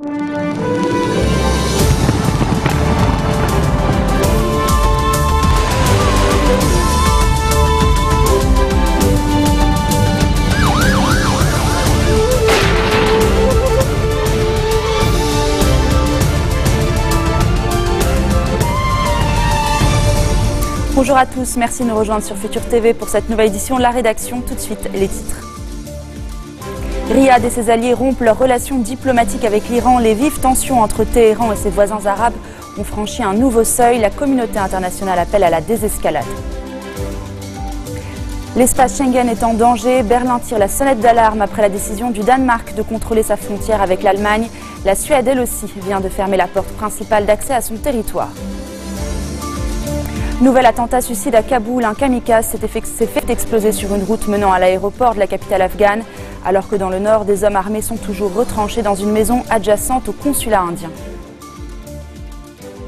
Bonjour à tous, merci de nous rejoindre sur Futur TV pour cette nouvelle édition de la rédaction. Tout de suite, les titres. Riyad et ses alliés rompent leurs relations diplomatiques avec l'Iran. Les vives tensions entre Téhéran et ses voisins arabes ont franchi un nouveau seuil. La communauté internationale appelle à la désescalade. L'espace Schengen est en danger. Berlin tire la sonnette d'alarme après la décision du Danemark de contrôler sa frontière avec l'Allemagne. La Suède, elle aussi, vient de fermer la porte principale d'accès à son territoire. Nouvel attentat suicide à Kaboul, un kamikaze s'est fait exploser sur une route menant à l'aéroport de la capitale afghane, alors que dans le nord, des hommes armés sont toujours retranchés dans une maison adjacente au consulat indien.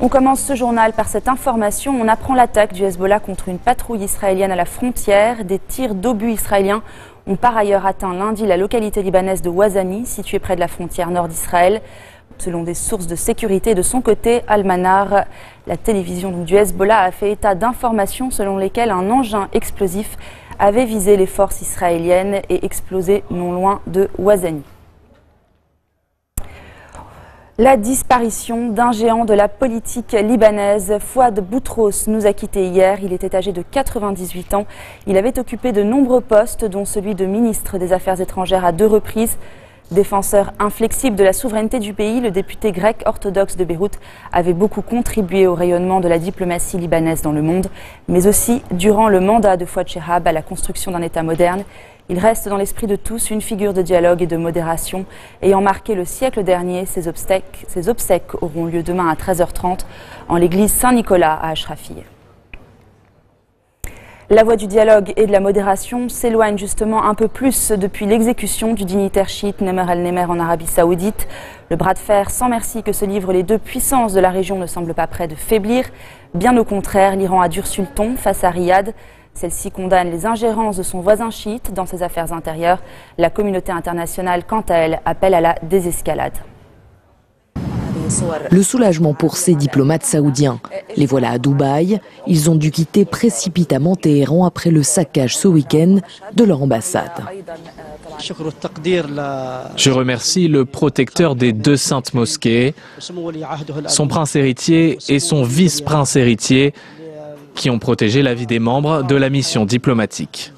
On commence ce journal par cette information. On apprend l'attaque du Hezbollah contre une patrouille israélienne à la frontière. Des tirs d'obus israéliens ont par ailleurs atteint lundi la localité libanaise de Ouazani, située près de la frontière nord d'Israël. Selon des sources de sécurité, de son côté, Al-Manar, la télévision du Hezbollah, a fait état d'informations selon lesquelles un engin explosif avait visé les forces israéliennes et explosé non loin de Ouazani. La disparition d'un géant de la politique libanaise, Fouad Boutros, nous a quittés hier. Il était âgé de 98 ans. Il avait occupé de nombreux postes, dont celui de ministre des Affaires étrangères à 2 reprises. Défenseur inflexible de la souveraineté du pays, le député grec orthodoxe de Beyrouth avait beaucoup contribué au rayonnement de la diplomatie libanaise dans le monde, mais aussi durant le mandat de Fouad Chehab à la construction d'un État moderne. Il reste dans l'esprit de tous une figure de dialogue et de modération. Ayant marqué le siècle dernier, ses obsèques auront lieu demain à 13h30 en l'église Saint-Nicolas à Ashrafiyeh. La voie du dialogue et de la modération s'éloigne justement un peu plus depuis l'exécution du dignitaire chiite Nemer el-Nemer en Arabie Saoudite. Le bras de fer sans merci que se livrent les deux puissances de la région ne semble pas près de faiblir. Bien au contraire, l'Iran a durci le ton face à Riyad. Celle-ci condamne les ingérences de son voisin chiite dans ses affaires intérieures. La communauté internationale, quant à elle, appelle à la désescalade. Le soulagement pour ces diplomates saoudiens. Les voilà à Dubaï. Ils ont dû quitter précipitamment Téhéran après le saccage ce week-end de leur ambassade. Je remercie le protecteur des 2 saintes mosquées, son prince héritier et son vice-prince héritier, qui ont protégé la vie des membres de la mission diplomatique.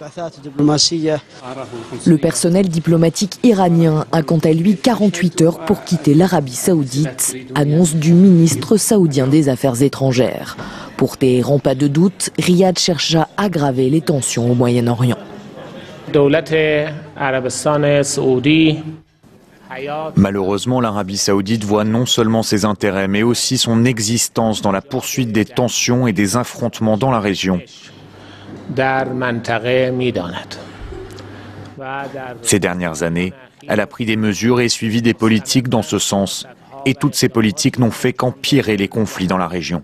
Le personnel diplomatique iranien a quant à lui 48 heures pour quitter l'Arabie Saoudite, annonce du ministre saoudien des Affaires étrangères. Pour Téhéran, pas de doute, Riyad cherche à aggraver les tensions au Moyen-Orient. Malheureusement, l'Arabie Saoudite voit non seulement ses intérêts, mais aussi son existence dans la poursuite des tensions et des affrontements dans la région. Ces dernières années, elle a pris des mesures et suivi des politiques dans ce sens. Et toutes ces politiques n'ont fait qu'empirer les conflits dans la région.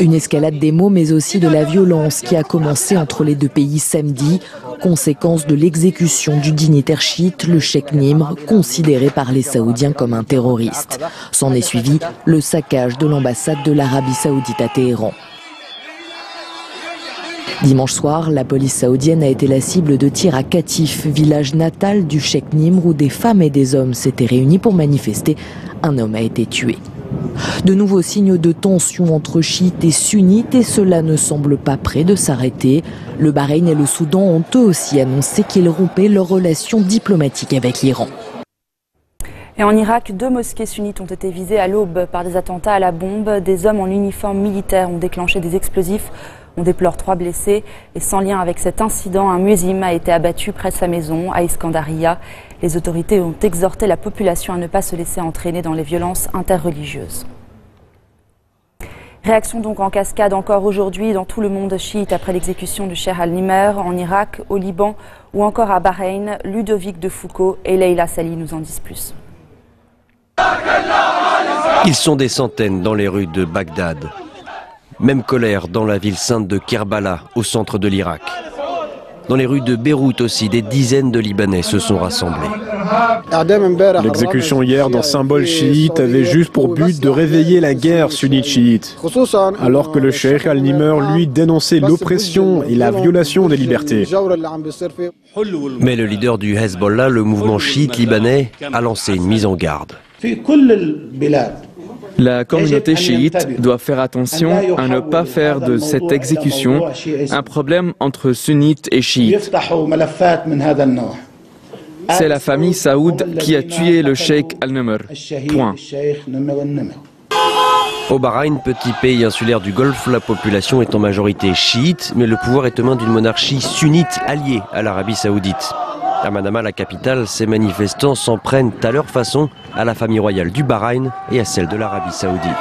Une escalade des mots, mais aussi de la violence qui a commencé entre les deux pays samedi, conséquence de l'exécution du dignitaire chiite, le cheikh Nimr, considéré par les Saoudiens comme un terroriste. S'en est suivi le saccage de l'ambassade de l'Arabie Saoudite à Téhéran. Dimanche soir, la police saoudienne a été la cible de tirs à Qatif, village natal du cheikh Nimr, où des femmes et des hommes s'étaient réunis pour manifester. Un homme a été tué. De nouveaux signes de tension entre chiites et sunnites, et cela ne semble pas près de s'arrêter. Le Bahreïn et le Soudan ont eux aussi annoncé qu'ils rompaient leurs relations diplomatiques avec l'Iran. Et en Irak, 2 mosquées sunnites ont été visées à l'aube par des attentats à la bombe. Des hommes en uniforme militaire ont déclenché des explosifs. On déplore 3 blessés. Et sans lien avec cet incident, un muezzin a été abattu près de sa maison à Iskandaria. Les autorités ont exhorté la population à ne pas se laisser entraîner dans les violences interreligieuses. Réaction donc en cascade encore aujourd'hui dans tout le monde chiite après l'exécution du Cheikh al-Nimer en Irak, au Liban ou encore à Bahreïn. Ludovic de Foucault et Leila Sali nous en disent plus. Ils sont des centaines dans les rues de Bagdad. Même colère dans la ville sainte de Kerbala, au centre de l'Irak. Dans les rues de Beyrouth aussi, des dizaines de Libanais se sont rassemblés. L'exécution hier d'un symbole chiite avait juste pour but de réveiller la guerre sunnite-chiite, alors que le cheikh Al-Nimr, lui, dénonçait l'oppression et la violation des libertés. Mais le leader du Hezbollah, le mouvement chiite libanais, a lancé une mise en garde. La communauté chiite doit faire attention à ne pas faire de cette exécution un problème entre sunnites et chiites. C'est la famille Saoud qui a tué le cheikh Al-Nimr. Point. Au Bahreïn, petit pays insulaire du Golfe, la population est en majorité chiite, mais le pouvoir est aux mains d'une monarchie sunnite alliée à l'Arabie saoudite. À Manama, la capitale, ces manifestants s'en prennent à leur façon à la famille royale du Bahreïn et à celle de l'Arabie saoudite.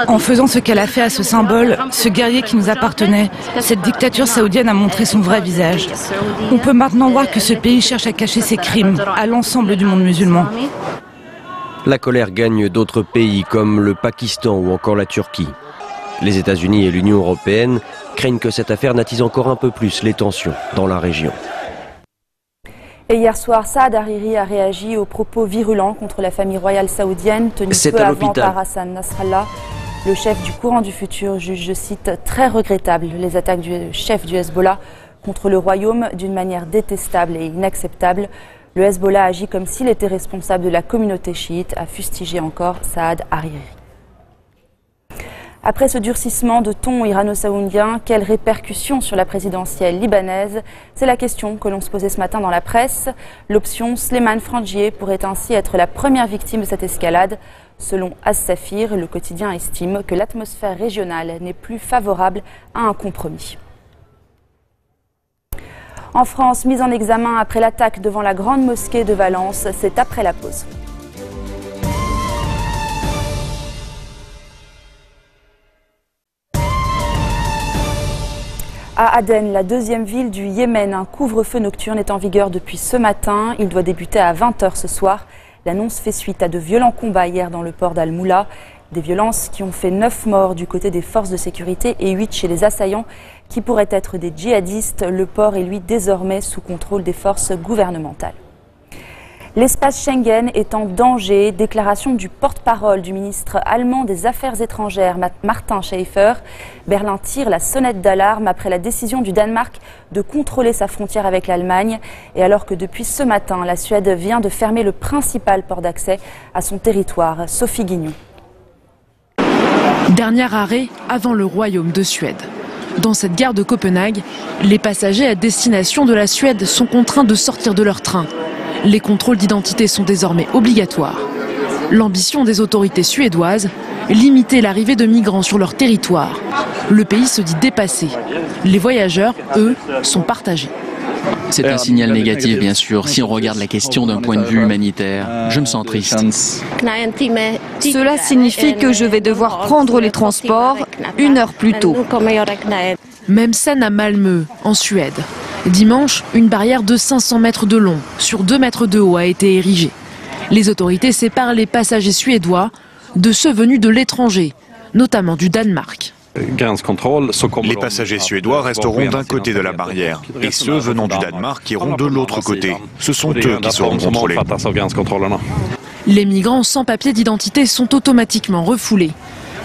En faisant ce qu'elle a fait à ce symbole, ce guerrier qui nous appartenait, cette dictature saoudienne a montré son vrai visage. On peut maintenant voir que ce pays cherche à cacher ses crimes à l'ensemble du monde musulman. La colère gagne d'autres pays comme le Pakistan ou encore la Turquie. Les États-Unis et l'Union européenne craignent que cette affaire n'attise encore un peu plus les tensions dans la région. Et hier soir, Saad Hariri a réagi aux propos virulents contre la famille royale saoudienne tenus peu avant par Hassan Nasrallah. Le chef du courant du futur juge, je cite, très regrettable les attaques du chef du Hezbollah contre le royaume d'une manière détestable et inacceptable. Le Hezbollah agit comme s'il était responsable de la communauté chiite, a fustigé encore Saad Hariri. Après ce durcissement de ton irano-saoudien, quelles répercussions sur la présidentielle libanaise? C'est la question que l'on se posait ce matin dans la presse. L'option Slimane Frangieh pourrait ainsi être la première victime de cette escalade. Selon As-Safir, le quotidien estime que l'atmosphère régionale n'est plus favorable à un compromis. En France, mise en examen après l'attaque devant la grande mosquée de Valence, c'est après la pause. À Aden, la deuxième ville du Yémen, un couvre-feu nocturne est en vigueur depuis ce matin. Il doit débuter à 20 h ce soir. L'annonce fait suite à de violents combats hier dans le port d'Al-Moula. Des violences qui ont fait 9 morts du côté des forces de sécurité et 8 chez les assaillants qui pourraient être des djihadistes. Le port est lui désormais sous contrôle des forces gouvernementales. L'espace Schengen est en danger. Déclaration du porte-parole du ministre allemand des Affaires étrangères, Martin Schäfer. Berlin tire la sonnette d'alarme après la décision du Danemark de contrôler sa frontière avec l'Allemagne. Et alors que depuis ce matin, la Suède vient de fermer le principal port d'accès à son territoire. Sophie Guignon. Dernier arrêt avant le royaume de Suède. Dans cette gare de Copenhague, les passagers à destination de la Suède sont contraints de sortir de leur train. Les contrôles d'identité sont désormais obligatoires. L'ambition des autorités suédoises, limiter l'arrivée de migrants sur leur territoire. Le pays se dit dépassé. Les voyageurs, eux, sont partagés. C'est un signal négatif, bien sûr, si on regarde la question d'un point de vue humanitaire. Je me sens triste. Cela signifie que je vais devoir prendre les transports 1 heure plus tôt. Même scène à Malmö, en Suède. Dimanche, une barrière de 500 mètres de long, sur 2 mètres de haut, a été érigée. Les autorités séparent les passagers suédois de ceux venus de l'étranger, notamment du Danemark. Les passagers suédois resteront d'un côté de la barrière et ceux venant du Danemark iront de l'autre côté. Ce sont eux qui seront contrôlés. Les migrants sans papier d'identité sont automatiquement refoulés.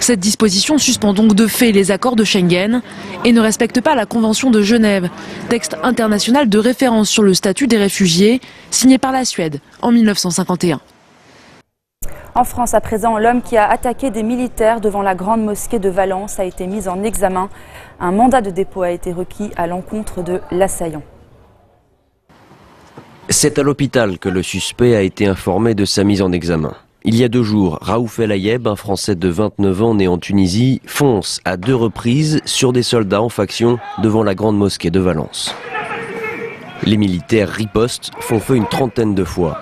Cette disposition suspend donc de fait les accords de Schengen et ne respecte pas la Convention de Genève, texte international de référence sur le statut des réfugiés, signé par la Suède en 1951. En France, à présent, l'homme qui a attaqué des militaires devant la grande mosquée de Valence a été mis en examen. Un mandat de dépôt a été requis à l'encontre de l'assaillant. C'est à l'hôpital que le suspect a été informé de sa mise en examen. Il y a 2 jours, Raouf El Ayeb, un Français de 29 ans né en Tunisie, fonce à 2 reprises sur des soldats en faction devant la grande mosquée de Valence. Les militaires ripostent, font feu une 30aine de fois.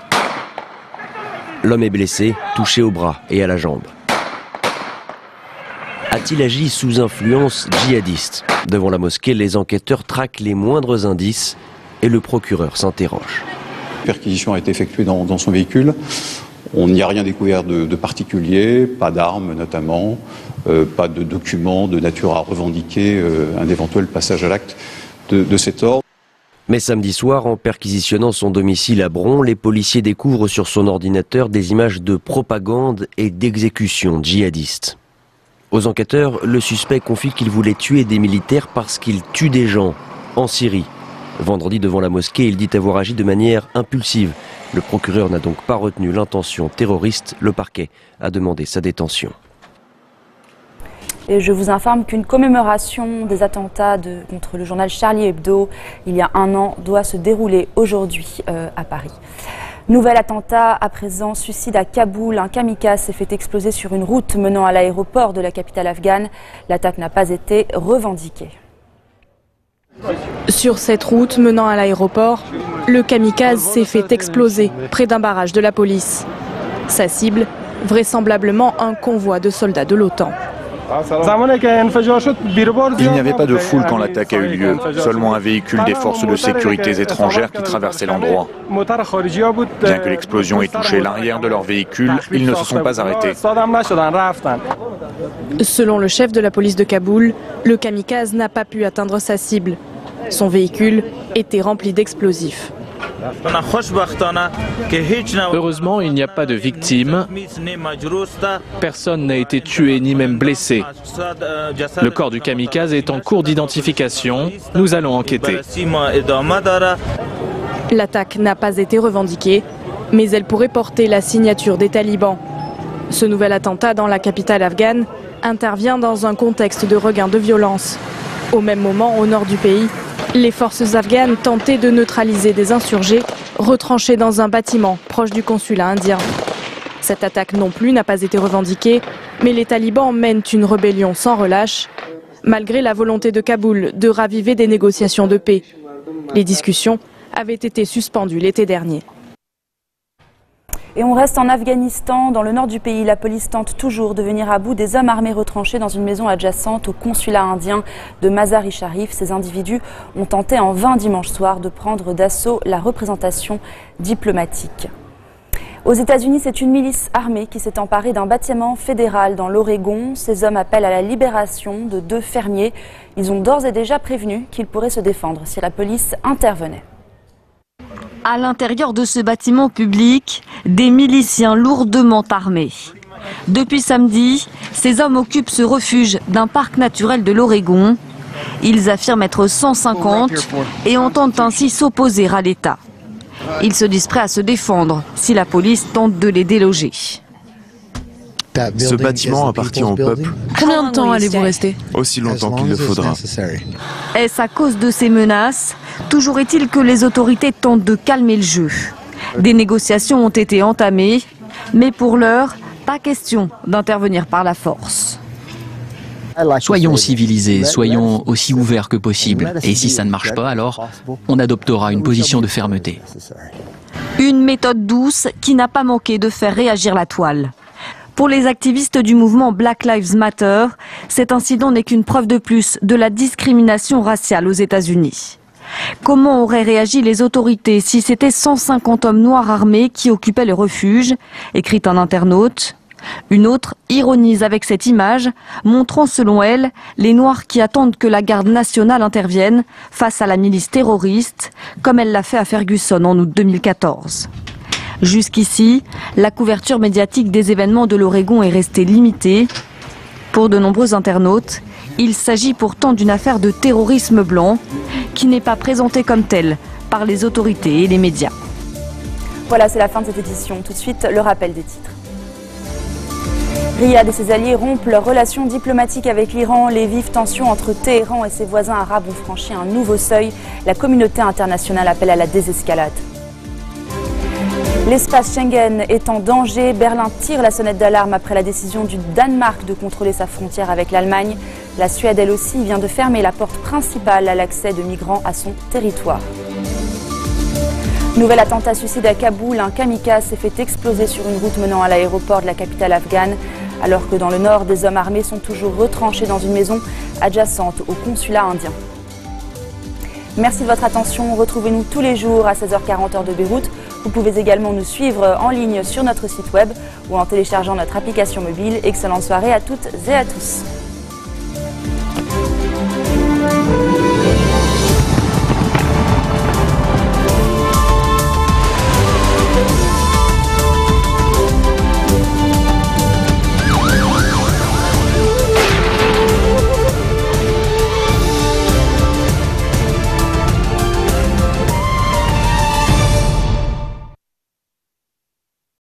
L'homme est blessé, touché au bras et à la jambe. A-t-il agi sous influence djihadiste? Devant la mosquée, les enquêteurs traquent les moindres indices et le procureur s'interroge. Une perquisition a été effectuée dans son véhicule. On n'y a rien découvert de particulier, pas d'armes notamment, pas de documents de nature à revendiquer un éventuel passage à l'acte de cet ordre. Mais samedi soir, en perquisitionnant son domicile à Bron, les policiers découvrent sur son ordinateur des images de propagande et d'exécution djihadistes. Aux enquêteurs, le suspect confie qu'il voulait tuer des militaires parce qu'il tue des gens en Syrie. Vendredi, devant la mosquée, il dit avoir agi de manière impulsive. Le procureur n'a donc pas retenu l'intention terroriste. Le parquet a demandé sa détention. Et je vous informe qu'une commémoration des attentats contre le journal Charlie Hebdo, il y a un an, doit se dérouler aujourd'hui à Paris. Nouvel attentat à présent, suicide à Kaboul. Un kamikaze s'est fait exploser sur une route menant à l'aéroport de la capitale afghane. L'attaque n'a pas été revendiquée. Sur cette route menant à l'aéroport, le kamikaze s'est fait exploser près d'un barrage de la police. Sa cible, vraisemblablement un convoi de soldats de l'OTAN. Il n'y avait pas de foule quand l'attaque a eu lieu, seulement un véhicule des forces de sécurité étrangères qui traversait l'endroit. Bien que l'explosion ait touché l'arrière de leur véhicule, ils ne se sont pas arrêtés. Selon le chef de la police de Kaboul, le kamikaze n'a pas pu atteindre sa cible. Son véhicule était rempli d'explosifs. Heureusement, il n'y a pas de victimes. Personne n'a été tué ni même blessé. Le corps du kamikaze est en cours d'identification. Nous allons enquêter. L'attaque n'a pas été revendiquée, mais elle pourrait porter la signature des talibans. Ce nouvel attentat dans la capitale afghane intervient dans un contexte de regain de violence. Au même moment, au nord du pays, les forces afghanes tentaient de neutraliser des insurgés retranchés dans un bâtiment proche du consulat indien. Cette attaque non plus n'a pas été revendiquée, mais les talibans mènent une rébellion sans relâche, malgré la volonté de Kaboul de raviver des négociations de paix. Les discussions avaient été suspendues l'été dernier. Et on reste en Afghanistan, dans le nord du pays. La police tente toujours de venir à bout des hommes armés retranchés dans une maison adjacente au consulat indien de Mazar-i-Sharif. Ces individus ont tenté en vain dimanche soir de prendre d'assaut la représentation diplomatique. Aux États-Unis, c'est une milice armée qui s'est emparée d'un bâtiment fédéral dans l'Oregon. Ces hommes appellent à la libération de 2 fermiers. Ils ont d'ores et déjà prévenu qu'ils pourraient se défendre si la police intervenait. À l'intérieur de ce bâtiment public, des miliciens lourdement armés. Depuis samedi, ces hommes occupent ce refuge d'un parc naturel de l'Oregon. Ils affirment être 150 et entendent ainsi s'opposer à l'État. Ils se disent prêts à se défendre si la police tente de les déloger. Ce bâtiment appartient au peuple. Combien de temps allez-vous rester? Aussi longtemps qu'il le faudra. Est-ce à cause de ces menaces? Toujours est-il que les autorités tentent de calmer le jeu. Des négociations ont été entamées, mais pour l'heure, pas question d'intervenir par la force. Soyons civilisés, soyons aussi ouverts que possible. Et si ça ne marche pas, alors on adoptera une position de fermeté. Une méthode douce qui n'a pas manqué de faire réagir la toile. Pour les activistes du mouvement Black Lives Matter, cet incident n'est qu'une preuve de plus de la discrimination raciale aux États-Unis. Comment auraient réagi les autorités si c'était 150 hommes noirs armés qui occupaient le refuge, écrit un internaute. Une autre ironise avec cette image, montrant selon elle les Noirs qui attendent que la garde nationale intervienne face à la milice terroriste, comme elle l'a fait à Ferguson en août 2014. Jusqu'ici, la couverture médiatique des événements de l'Oregon est restée limitée. Pour de nombreux internautes, il s'agit pourtant d'une affaire de terrorisme blanc qui n'est pas présentée comme telle par les autorités et les médias. Voilà, c'est la fin de cette édition. Tout de suite, le rappel des titres. Riyad et ses alliés rompent leurs relations diplomatiques avec l'Iran. Les vives tensions entre Téhéran et ses voisins arabes ont franchi un nouveau seuil. La communauté internationale appelle à la désescalade. L'espace Schengen est en danger. Berlin tire la sonnette d'alarme après la décision du Danemark de contrôler sa frontière avec l'Allemagne. La Suède, elle aussi, vient de fermer la porte principale à l'accès de migrants à son territoire. Nouvel attentat suicide à Kaboul. Un kamikaze s'est fait exploser sur une route menant à l'aéroport de la capitale afghane. Alors que dans le nord, des hommes armés sont toujours retranchés dans une maison adjacente au consulat indien. Merci de votre attention. Retrouvez-nous tous les jours à 16h40 heure de Beyrouth Vous pouvez également nous suivre en ligne sur notre site web ou en téléchargeant notre application mobile. Excellente soirée à toutes et à tous.